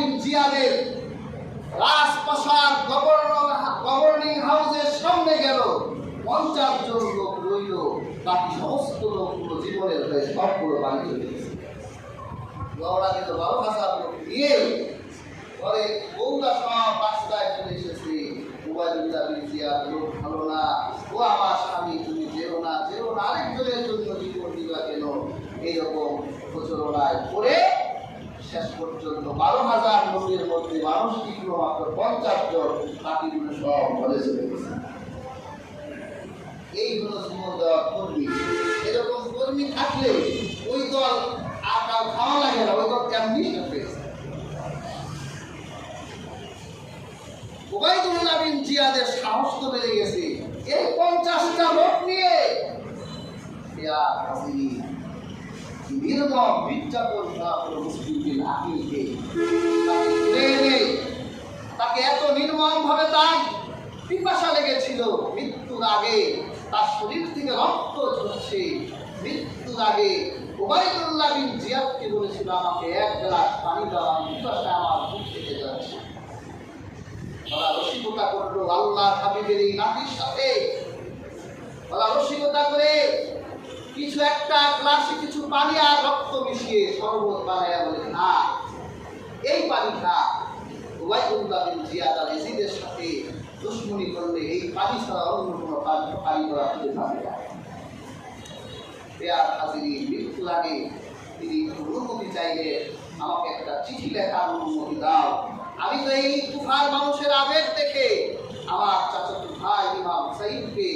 বিন জিয়াদের রাজপ্রাসাদ গভর্নিং হাউসের সামনে গেল, 50 জন লোক রইল, বাকি সমস্ত লোকগুলো জীবনের হয়ে সবগুলো বাড়ি চলে গেছে। গড়া দিল 12,000 লোক নিয়ে, পরে বউরা সব রাস্তায় চলে এসেছে। উবাইদুল্লাহ বিন জিয়াদ লোক ভালো না, ও আমার স্বামী, তুমি যেও না, আরেকজনের জন্য জীবন দিবা কেন, এইরকম প্রচলনায় পড়ে শেষ পর্যন্ত 12,000 লোকের মধ্যে মানুষ টিকল মাত্র 50 জন, বাকিগুলো সব ঘরে চলে গেছে। এই হলো জীবন দেওয়ার কর্মী। এরকম কর্মী থাকলে ওই দল আর কাউ খাওয়া লাগে না, ওই দল এমনি পেয়েছে। উবাইদুল্লাহ বিন জিয়াদের সাহস তো বেড়ে গেছে, এই 50টা লোক নিয়ে নির্মম নির্যাতন করা হলো মুসলিমদের আকিলকে। তাকে এত নির্মম ভাবে তার পিপাসা লেগেছিল, মৃত্যুর আগে তার শরীর থেকে রক্ত ঝরছে। মৃত্যুর আগে উবাইদুল্লাহ বিন জিয়াদকে বলেছিল, আমাকে 1 গ্লাস পানি দাও, আমি পিপাসায় আমার বুক থেকে যাচ্ছে। ওরা রসিকতা করলো আল্লাহর হাবিবের এই নাতির সাথে। ওরা রসিকতা করে কিছু একটা গ্লাসে কিছু পানি আর রক্ত মিশিয়ে শরবত বানায়া বলে, না এই পানি খা। উবাইদুল্লাহ বিন জিয়াদ আর ইয়াজিদের সাথে দুশমনি করলে এই পানি ছাড়া অন্য কোনো পানি করা হতে পারে না। মৃত্যু লাগে তিনি অনুমতি চাইলে, আমাকে একটা চিঠি লেখার অনুমতি দাও। আমি তো এই কুফার মানুষের আবেগ দেখে আমার চাচাতো ভাই ইমাম হুসাইনকে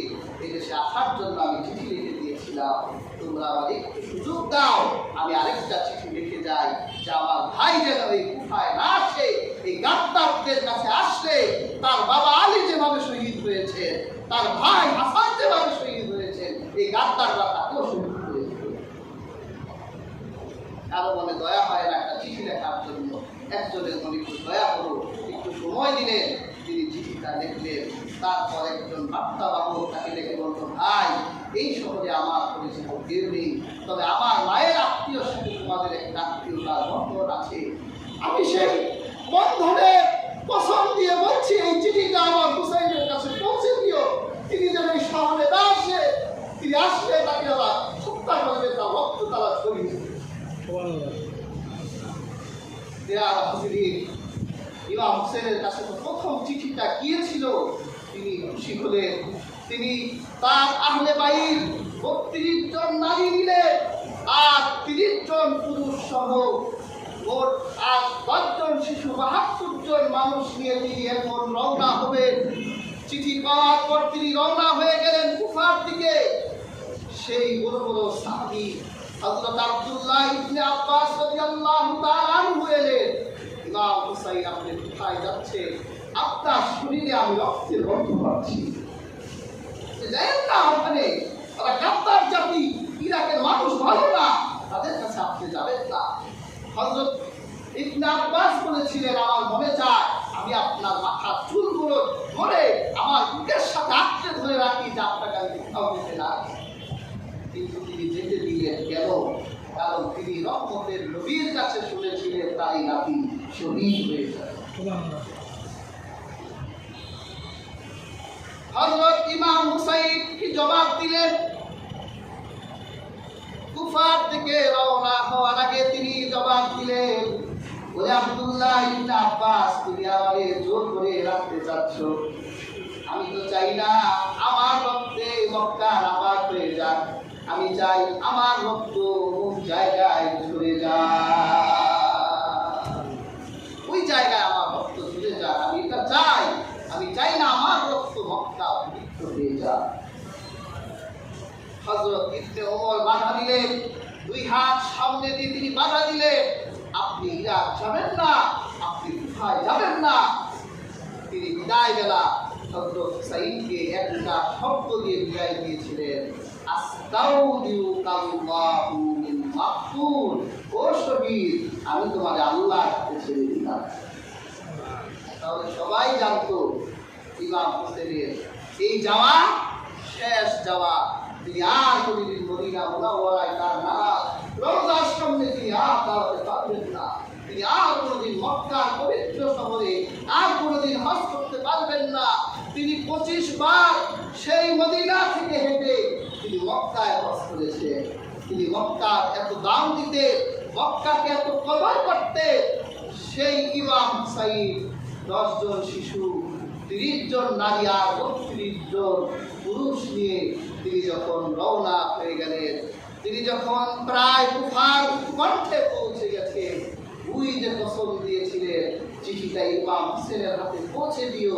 এই দেশে আসার জন্য আমি চিঠি লিখে দিয়েছিলাম, তোমরা আমার একটু সুযোগ দাও, আমি আরেকটা চিঠি লিখে যাই যে আমার ভাই যেন এই কুফায় না আসে। এই গাদ্দারদের কাছে আসলে তার বাবা আলী যেভাবে শহীদ হয়েছে, তার ভাই হাসান যেভাবে শহীদ হয়েছে, এই গাদ্দাররা তাকেও শহীদ হয়েছে। কারো মনে দয়া হয় না একটা চিঠি লেখার জন্য, একজনের মনে একটু দয়া করো, একটু সময় দিলেন, তিনি চিঠিটা লিখলেন। তারপর একজন বার্তাবাহক তাকে লিখে বলতো, ভাই এই শহরে আমার পরিচিত কেউ নেই, তবে আমার মায়ের আত্মীয়র সাথে তোমাদের একটা আত্মীয়তার বন্ধন আছে। আমি সেই বন্ধনের কসম দিয়ে বলছি, এই চিঠিটা আমার হুসাইনের কাছে পৌঁছে দিও। তিনি যেন এই শহরে না আসে, তিনি আসলে তাকে ওরা হত্যা করবে, তার রক্ত তারা ছড়িয়ে ইমাম হুসেনের কাছে প্রথম চিঠিটা গিয়েছিল। তিনি খুশি হলেন, তিনি তার আহলে বাইর 32 জন নারী নিলেন আর 30 জন পুরুষ সহ মোট 10 জন শিশু, 72 জন মানুষ নিয়ে তিনি এখন রওনা হবেন। চিঠি পাওয়ার পর তিনি রওনা হয়ে গেলেন কুফার দিকে। সেই বড় বড় সাহাবী হযরত আব্দুল্লাহ ইবনে আব্বাস রাদিয়াল্লাহু তাআলা আনহু এলেন, ইমাম হুসাইন আপনি কোথায় যাচ্ছেন? আপনার শরীরে আমি রক্তের গন্ধ পাচ্ছি, যাইয়েন না ওখানে, তারা গাদ্দার জাতি, ইরাকের মানুষ ভালো না, তাদের কাছে আপনি যাবেন না। হযরত ইবনে আব্বাস বলেছিলেন, আমার মনে চায় আমি আপনার মাথার চুলগুলো ধরে আমার বুকের সাথে আঁকড়ে ধরে রাখি, যে আপনাকে আমি কোথাও যেতে না। কিন্তু তিনি যেতে দিলেন কেন? কারণ তিনি রহমতের নবীর কাছে শুনেছিলেন তাই নাতি শহীদ হয়ে যায়। হযরত ইমাম হুসাইন কি জবাব দিলেন? কুফার থেকে রওনা হওয়ার আগে তিনি জবাব দিলেন, ওরে আব্দুল্লাহ ইবনে আব্বাস, তুমি আমাকে জোর করে রাখতে চাচ্ছ? আমি তো চাই না আমার রক্তে মক্কা নাপাক হয়ে যাক, আমি চাই আমার রক্ত কোন জায়গায় ঝরে যায়, ওই জায়গায় আমার রক্ত ঝরে যায়, আমি এটা চাই। আমি চাই না আমার রক্ত মক্কা পবিত্র হয়ে যায়। হযরত ইবনে ওমর বাধা দিলেন, 2 হাত সামনে দিয়ে তিনি বাধা দিলেন, আপনি ইরাক যাবেন না, আপনি কুফায় যাবেন না। তিনি বিদায় বেলা হযরত হুসাইনকে একটা শব্দ দিয়ে বিদায় দিয়েছিলেন, আস্তাউদিউকাল্লাহু মিন মাকতুল, ও শহীদ, আমি তোমাকে আল্লাহর কাছে ছেড়ে দিলাম। তাহলে সবাই জানতো ইমাম হোসেনের এই যাওয়া শেষ যাওয়া। তিনি আর কোনদিন মদিনা মুনাওয়ারায় তার নামাজ রওজার সামনে তিনি আর দাঁড়াতে পারবেন না। তিনি আর কোনোদিন মক্কার পবিত্র শহরে আর কোনোদিন হজ করতে পারবেন না। তিনি 25 বার সেই মদিনা থেকে হেঁটে তিনি মক্কায় হজ করেছেন। তিনি মক্কার এত দাম দিতে, মক্কাকে এত কদর করতে, সেই ইমাম হুসাইন 10 জন শিশু, 30 জন নারী আর 32 জন পুরুষ নিয়ে তিনি যখন রওনা হয়ে গেলেন, তিনি যখন প্রায় তুফান কণ্ঠে পৌঁছে গেছে, ওই যে কসম দিয়েছিলেন চিঠিটা ইমাম হুসেনের হাতে পৌঁছে দিও,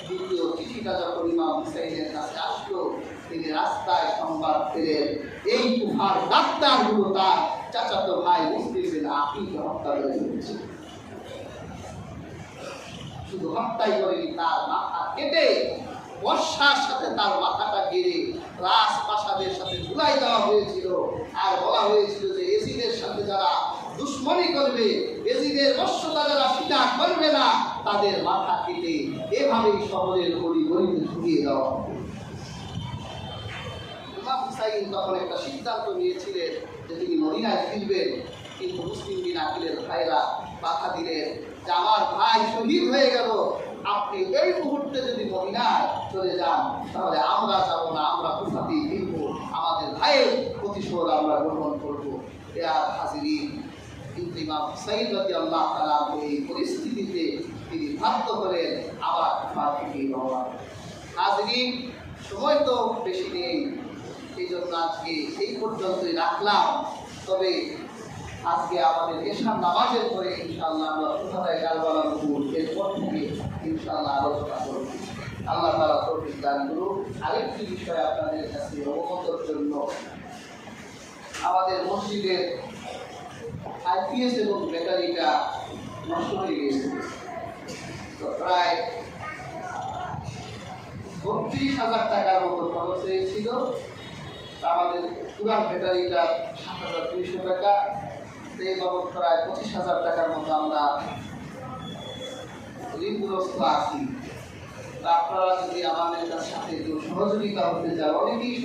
দ্বিতীয় চিঠিটা যখন ইমাম হুসাইনের কাছে আসলো, তিনি রাস্তায় সংবাদ পেলেন এই তুফান ডাক্তারগুলো তার চাচাতো ভাই মুসলিম বিন আকিলকে হত্যা করে ফেলেছে। শুধু হত্যাই করেনি, তার মাথা কেটে বর্ষার সাথে তার মাথাটা গেড়ে রাজপ্রাসাদের সাথে ঝুলাই দেওয়া হয়েছিল। আর বলা হয়েছিল যে এজিদের সাথে যারা দুশ্মনী করবে, এজিদের বশ্যতা যারা স্বীকার করবে না, তাদের মাথা কেটে এভাবেই শহরের গলি গলিতে ঢুকিয়ে দেওয়া হবে। ইমাম হুসাইন তখন একটা সিদ্ধান্ত নিয়েছিলেন যে তিনি মদিনায় ফিরবেন, কিন্তু মুসলিম বিন আকিলের ভাইরা বাধা দিলেন যে আমার ভাই শহীদ হয়ে গেল, আপনি এই মুহূর্তে যদি মদিনায় চলে যান তাহলে আমরা যাব না, আমরা কুফাতেই ফিরব, আমাদের ভাইয়ের প্রতিশোধ আমরা গ্রহণ করব। আর হাজিরিন, কিন্তু ইমাম হুসাইন রাদিয়াল্লাহু তাআলা এই পরিস্থিতিতে তিনি বাধ্য হলেন আবার কুফা থেকে রওনা। হাজিরিন, সময় তো বেশি নেই, এই জন্য আজকে এই পর্যন্তই রাখলাম। তবে আজকে আমাদের এশার নামাজের পরে ইনশাআল্লাহ আমরা কোথায় কারবালার উপর এরপর থেকে ইনশাআল্লাহ আলোচনা করব। আল্লাহ তাআলা তৌফিক দান করুন। আরেকটি বিষয় আপনাদের কাছে অবগতর জন্য, আমাদের মসজিদের আইপিএস এবং ব্যাটারিটা নষ্ট হয়ে গেছে। তো প্রায় 32,000 টাকার মতো খরচ হয়েছিল। আমাদের পুরান ব্যাটারিটা 7,200 টাকা, এই বাবদ প্রায় 25,000 টাকার মতো আমরা ঋণগ্রস্ত আছি। আপনারা যদি আমাদের সাথে সহযোগিতা হতে চান, অনেকেই